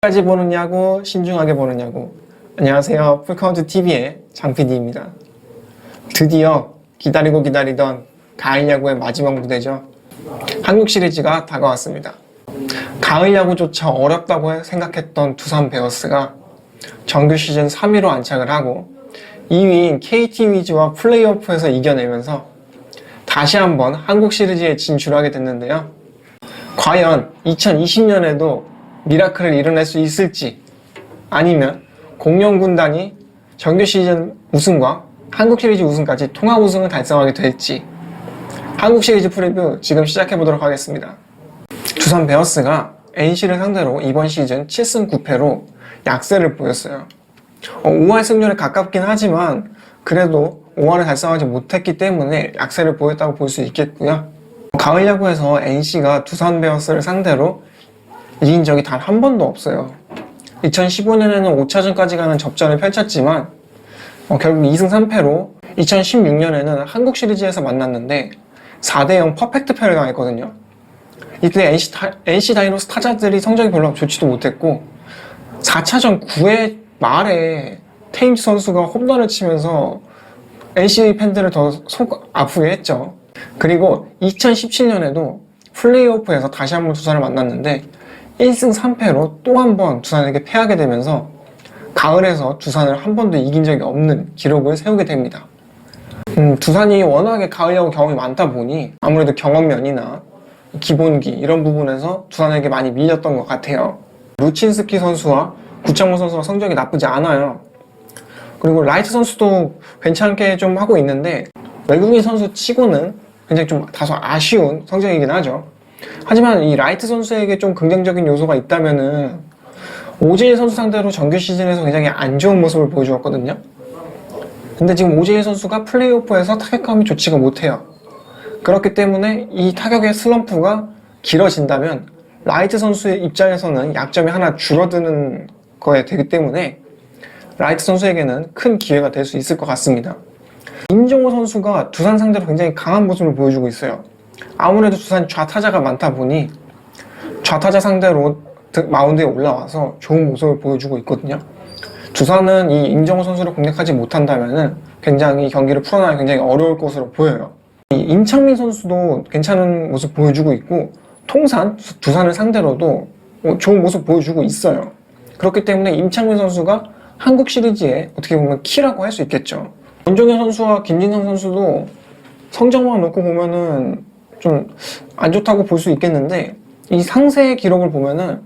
까지 보는 야구, 신중하게 보는 야구. 안녕하세요. 풀카운트TV의 장PD입니다. 드디어 기다리고 기다리던 가을 야구의 마지막 무대죠. 한국 시리즈가 다가왔습니다. 가을 야구조차 어렵다고 생각했던 두산 베어스가 정규 시즌 3위로 안착을 하고 2위인 KT 위즈와 플레이오프에서 이겨내면서 다시 한번 한국 시리즈에 진출하게 됐는데요. 과연 2020년에도 미라클을 이뤄낼 수 있을지, 아니면 공룡 군단이 정규 시즌 우승과 한국 시리즈 우승까지 통합 우승을 달성하게 될지, 한국 시리즈 프리뷰 지금 시작해 보도록 하겠습니다. 두산 베어스가 NC를 상대로 이번 시즌 7승 9패로 약세를 보였어요. 5할 승률에 가깝긴 하지만 그래도 5할을 달성하지 못했기 때문에 약세를 보였다고 볼 수 있겠고요. 가을 야구에서 NC가 두산 베어스를 상대로 이긴 적이 단 한 번도 없어요. 2015년에는 5차전까지 가는 접전을 펼쳤지만 결국 2승 3패로 2016년에는 한국 시리즈에서 만났는데 4대0 퍼펙트 패를 당했거든요. 이때 NC 다이노스 타자들이 성적이 별로 좋지도 못했고 4차전 9회 말에 테임즈 선수가 홈런을 치면서 NC 팬들을 더 속 아프게 했죠. 그리고 2017년에도 플레이오프에서 다시 한번 두산을 만났는데 1승 3패로 또 한 번 두산에게 패하게 되면서 가을에서 두산을 한 번도 이긴 적이 없는 기록을 세우게 됩니다. 두산이 워낙에 가을 야구 경험이 많다 보니 아무래도 경험면이나 기본기 이런 부분에서 두산에게 많이 밀렸던 것 같아요. 루친스키 선수와 구창모 선수가 성적이 나쁘지 않아요. 그리고 라이트 선수도 괜찮게 좀 하고 있는데 외국인 선수 치고는 굉장히 좀 다소 아쉬운 성적이긴 하죠. 하지만 이 라이트 선수에게 좀 긍정적인 요소가 있다면은 오재일 선수 상대로 정규 시즌에서 굉장히 안 좋은 모습을 보여주었거든요. 근데 지금 오재일 선수가 플레이오프에서 타격감이 좋지가 못해요. 그렇기 때문에 이 타격의 슬럼프가 길어진다면 라이트 선수의 입장에서는 약점이 하나 줄어드는 거에 되기 때문에 라이트 선수에게는 큰 기회가 될 수 있을 것 같습니다. 임종호 선수가 두산 상대로 굉장히 강한 모습을 보여주고 있어요. 아무래도 두산 좌타자가 많다 보니 좌타자 상대로 마운드에 올라와서 좋은 모습을 보여주고 있거든요. 두산은 이 임종호 선수를 공략하지 못한다면 굉장히 경기를 풀어나가기 굉장히 어려울 것으로 보여요. 이 임창민 선수도 괜찮은 모습 보여주고 있고 통산 두산을 상대로도 좋은 모습 보여주고 있어요. 그렇기 때문에 임창민 선수가 한국 시리즈에 어떻게 보면 키라고 할 수 있겠죠. 원종현 선수와 김진성 선수도 성적만 놓고 보면은 좀 안 좋다고 볼 수 있겠는데 이 상세의 기록을 보면은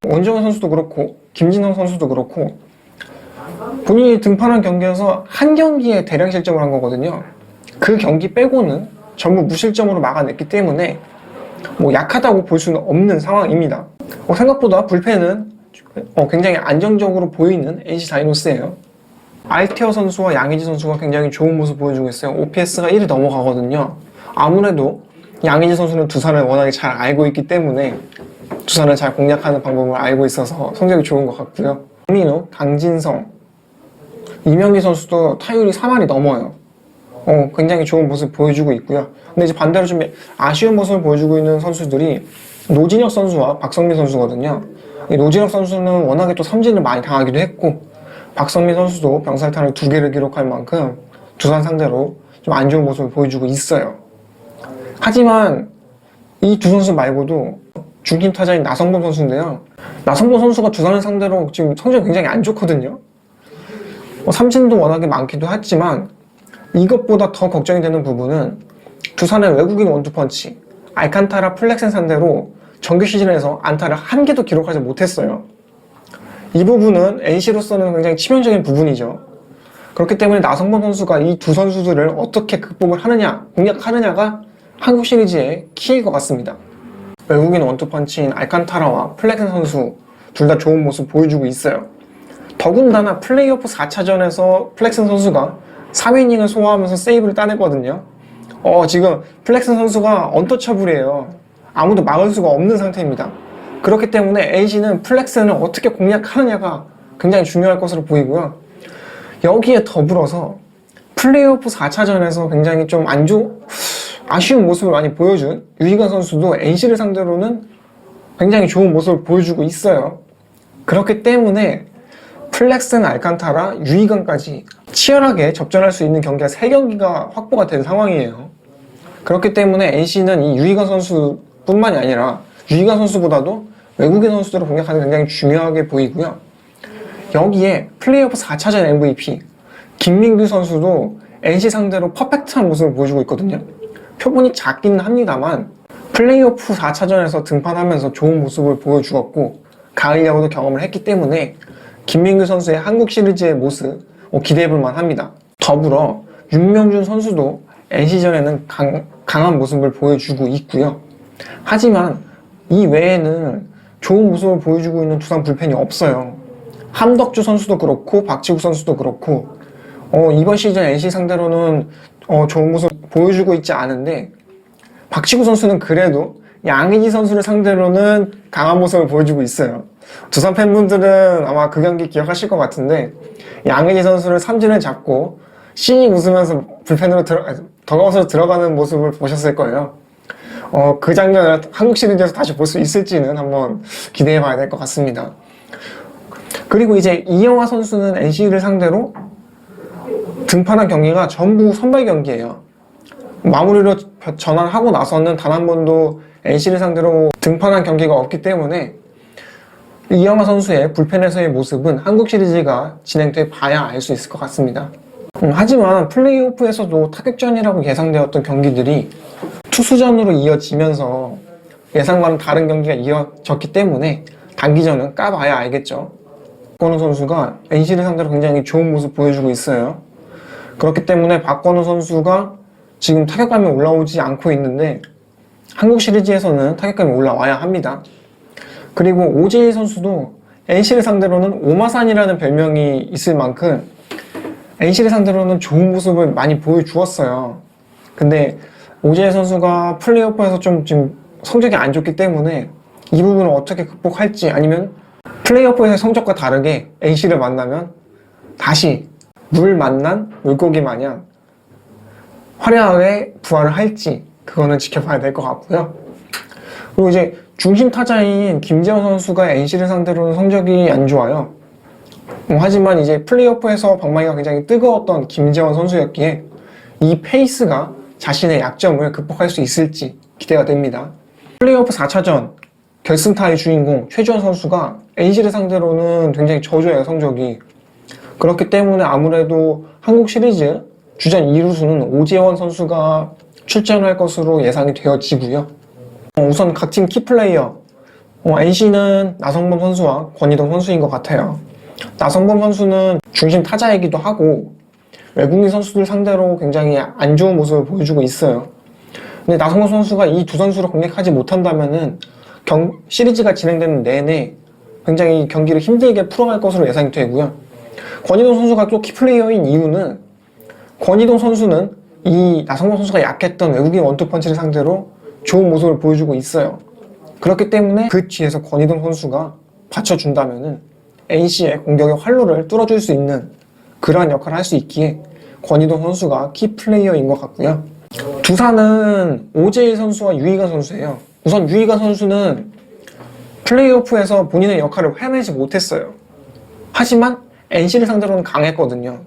원종현 선수도 그렇고 김진성 선수도 그렇고 본인이 등판한 경기에서 한 경기에 대량 실점을 한 거거든요. 그 경기 빼고는 전부 무실점으로 막아냈기 때문에 약하다고 볼 수는 없는 상황입니다. 생각보다 불펜은 굉장히 안정적으로 보이는 NC 다이노스예요. 알테어 선수와 양의지 선수가 굉장히 좋은 모습 보여주고 있어요. OPS가 1이 넘어가거든요. 아무래도 양의지 선수는 두산을 워낙에 잘 알고 있기 때문에 두산을 잘 공략하는 방법을 알고 있어서 성적이 좋은 것 같고요. 김민우, 강진성, 이명기 선수도 타율이 3할이 넘어요. 굉장히 좋은 모습 보여주고 있고요. 근데 이제 반대로 좀 아쉬운 모습을 보여주고 있는 선수들이 노진혁 선수와 박성민 선수거든요. 노진혁 선수는 워낙에 또 삼진을 많이 당하기도 했고 박성민 선수도 병살타를 2개를 기록할 만큼 두산 상대로 좀 안 좋은 모습을 보여주고 있어요. 하지만 이 두 선수 말고도 중심 타자인 나성범 선수인데요. 나성범 선수가 두산을 상대로 지금 성적이 굉장히 안 좋거든요. 삼진도 워낙에 많기도 했지만 이것보다 더 걱정이 되는 부분은 두산의 외국인 원투펀치 알칸타라 플렉센 상대로 정규 시즌에서 안타를 한 개도 기록하지 못했어요. 이 부분은 NC로서는 굉장히 치명적인 부분이죠. 그렇기 때문에 나성범 선수가 이 두 선수들을 어떻게 극복을 하느냐, 공략하느냐가 한국 시리즈의 키일 것 같습니다. 외국인 원투펀치인 알칸타라와 플렉센 선수 둘 다 좋은 모습 보여주고 있어요. 더군다나 플레이오프 4차전에서 플렉센 선수가 3이닝을 소화하면서 세이브를 따냈거든요. 지금 플렉센 선수가 언터처블이에요. 아무도 막을 수가 없는 상태입니다. 그렇기 때문에 NC는 플렉센을 어떻게 공략하느냐가 굉장히 중요할 것으로 보이고요. 여기에 더불어서 플레이오프 4차전에서 굉장히 좀 아쉬운 모습을 많이 보여준 유희관 선수도 NC를 상대로는 굉장히 좋은 모습을 보여주고 있어요. 그렇기 때문에 플렉스나 알칸타라, 유이간까지 치열하게 접전할 수 있는 경기가 3경기가 확보가 된 상황이에요. 그렇기 때문에 NC는 이 유이간 선수뿐만이 아니라 유이간 선수보다도 외국인 선수들을 공략하는 게 굉장히 중요하게 보이고요. 여기에 플레이오프 4차전 MVP 김민규 선수도 NC 상대로 퍼펙트한 모습을 보여주고 있거든요. 표본이 작기는 합니다만 플레이오프 4차전에서 등판하면서 좋은 모습을 보여주었고 가을 야구도 경험을 했기 때문에 김민규 선수의 한국 시리즈의 모습 기대해볼 만합니다. 더불어 윤명준 선수도 NC전에는 강한 모습을 보여주고 있고요. 하지만 이 외에는 좋은 모습을 보여주고 있는 두산 불펜이 없어요. 함덕주 선수도 그렇고 박지국 선수도 그렇고 이번 시즌 NC 상대로는 좋은 모습 보여주고 있지 않은데 박지국 선수는 그래도 양의지 선수를 상대로는 강한 모습을 보여주고 있어요. 두산 팬분들은 아마 그 경기 기억하실 것 같은데 양의지 선수를 삼진을 잡고 씩 웃으면서 불펜으로 더가웃으로 들어가는 모습을 보셨을 거예요. 그 장면을 한국 시리즈에서 다시 볼 수 있을지는 한번 기대해 봐야 될 것 같습니다. 그리고 이제 이영하 선수는 NC를 상대로 등판한 경기가 전부 선발 경기예요. 마무리로 전환하고 나서는 단 한 번도 NC를 상대로 등판한 경기가 없기 때문에 이영하 선수의 불펜에서의 모습은 한국 시리즈가 진행돼 봐야 알 수 있을 것 같습니다. 하지만 플레이오프에서도 타격전이라고 예상되었던 경기들이 투수전으로 이어지면서 예상과는 다른 경기가 이어졌기 때문에 단기전은 까봐야 알겠죠. 박건우 선수가 NC를 상대로 굉장히 좋은 모습 보여주고 있어요. 그렇기 때문에 박건우 선수가 지금 타격감이 올라오지 않고 있는데 한국 시리즈에서는 타격감이 올라와야 합니다. 그리고 오재일 선수도 NC를 상대로는 오마산이라는 별명이 있을 만큼 NC를 상대로는 좋은 모습을 많이 보여주었어요. 근데 오재일 선수가 플레이오프에서 좀 지금 성적이 안 좋기 때문에 이 부분을 어떻게 극복할지 아니면 플레이오프에서의 성적과 다르게 NC를 만나면 다시 물 만난 물고기 마냥 화려하게 부활을 할지 그거는 지켜봐야 될 것 같고요. 그리고 이제 중심 타자인 김재원 선수가 NC를 상대로는 성적이 안 좋아요. 하지만 이제 플레이오프에서 방망이가 굉장히 뜨거웠던 김재원 선수였기에 이 페이스가 자신의 약점을 극복할 수 있을지 기대가 됩니다. 플레이오프 4차전 결승타의 주인공 최주원 선수가 NC를 상대로는 굉장히 저조해요, 성적이. 그렇기 때문에 아무래도 한국 시리즈 주전 2루수는 오재원 선수가 출전할 것으로 예상이 되어지고요. 우선 각 팀 키플레이어 NC는 나성범 선수와 권희동 선수인 것 같아요. 나성범 선수는 중심 타자이기도 하고 외국인 선수들 상대로 굉장히 안 좋은 모습을 보여주고 있어요. 근데 나성범 선수가 이 두 선수를 공략하지 못한다면은 시리즈가 진행되는 내내 굉장히 경기를 힘들게 풀어갈 것으로 예상이 되고요. 권희동 선수가 또 키플레이어인 이유는 권희동 선수는 이 나성범 선수가 약했던 외국인 원투펀치를 상대로 좋은 모습을 보여주고 있어요. 그렇기 때문에 그 뒤에서 권희동 선수가 받쳐준다면은 NC의 공격의 활로를 뚫어줄 수 있는 그러한 역할을 할 수 있기에 권희동 선수가 키플레이어인 것 같고요. 두산은 오재일 선수와 유이간 선수예요. 우선 유이간 선수는 플레이오프에서 본인의 역할을 해내지 못했어요. 하지만 NC를 상대로는 강했거든요.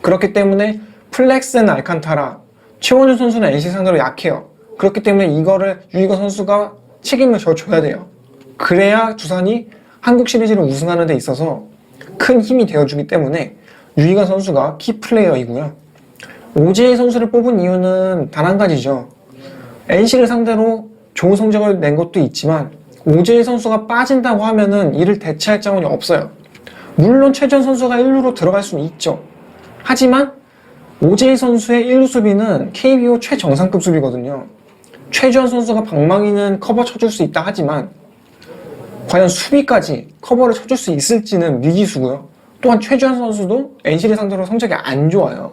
그렇기 때문에 플렉스나 알칸타라, 최원준 선수는 NC 상대로 약해요. 그렇기 때문에 이거를 유이간 선수가 책임을 져줘야 돼요. 그래야 두산이 한국 시리즈를 우승하는 데 있어서 큰 힘이 되어주기 때문에 유이간 선수가 키플레이어이고요. 오재일 선수를 뽑은 이유는 단 한 가지죠. NC를 상대로 좋은 성적을 낸 것도 있지만 오재일 선수가 빠진다고 하면은 이를 대체할 자원이 없어요. 물론 최전 선수가 1루로 들어갈 수는 있죠. 하지만 오재일 선수의 1루 수비는 KBO 최정상급 수비거든요. 최주환 선수가 방망이는 커버 쳐줄 수 있다 하지만 과연 수비까지 커버를 쳐줄 수 있을지는 미지수고요. 또한 최주환 선수도 NC를 상대로 성적이 안 좋아요.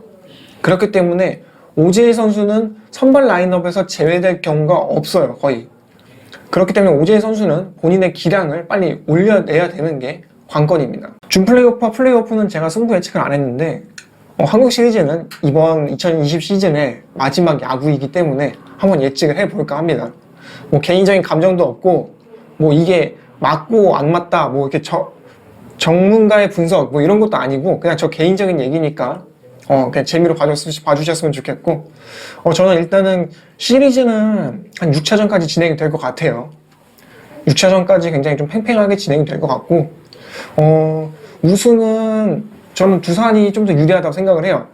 그렇기 때문에 오재일 선수는 선발 라인업에서 제외될 경우가 없어요, 거의. 그렇기 때문에 오재일 선수는 본인의 기량을 빨리 올려내야 되는 게 관건입니다. 준 플레이오프와 플레이오프는 제가 승부 예측을 안 했는데 한국 시리즈는 이번 2020 시즌의 마지막 야구이기 때문에 한번 예측을 해볼까 합니다. 개인적인 감정도 없고 이게 맞고 안 맞다 이렇게 전문가의 분석 뭐 이런 것도 아니고 그냥 저 개인적인 얘기니까 그냥 재미로 봐주셨으면 좋겠고 저는 일단은 시리즈는 한 6차전까지 진행이 될 것 같아요. 6차전까지 굉장히 좀 팽팽하게 진행이 될 것 같고 우승은 저는 두산이 좀 더 유리하다고 생각을 해요.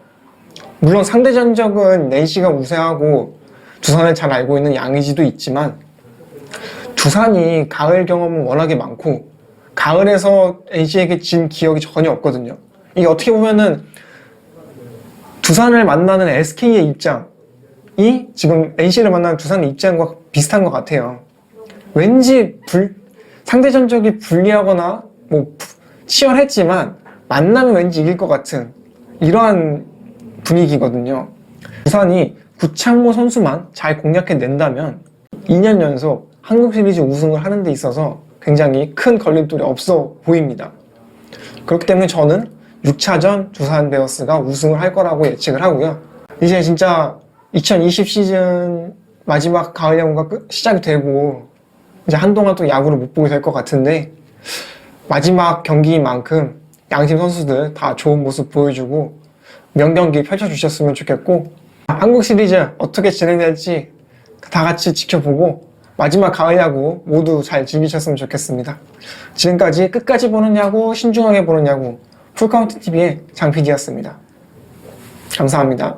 물론 상대 전적은 NC가 우세하고 두산을 잘 알고 있는 양의지도 있지만 두산이 가을 경험은 워낙에 많고 가을에서 NC에게 진 기억이 전혀 없거든요. 이게 어떻게 보면은 두산을 만나는 SK의 입장이 지금 NC를 만나는 두산의 입장과 비슷한 것 같아요. 왠지 상대 전적이 불리하거나 뭐 치열했지만 만나면 왠지 이길 것 같은 이러한 분위기거든요. 두산이 구창모 선수만 잘 공략해낸다면 2년 연속 한국 시리즈 우승을 하는 데 있어서 굉장히 큰 걸림돌이 없어 보입니다. 그렇기 때문에 저는 6차전 두산 베어스가 우승을 할 거라고 예측을 하고요. 이제 진짜 2020 시즌 마지막 가을 야구가 시작이 되고 이제 한동안 또 야구를 못 보게 될 것 같은데 마지막 경기인 만큼 양팀 선수들 다 좋은 모습 보여주고 명경기 펼쳐주셨으면 좋겠고 한국 시리즈 어떻게 진행될지 다 같이 지켜보고 마지막 가을 야구 모두 잘 즐기셨으면 좋겠습니다. 지금까지 끝까지 보는 야구, 신중하게 보는 야구 풀카운트 TV의 장 PD였습니다. 감사합니다.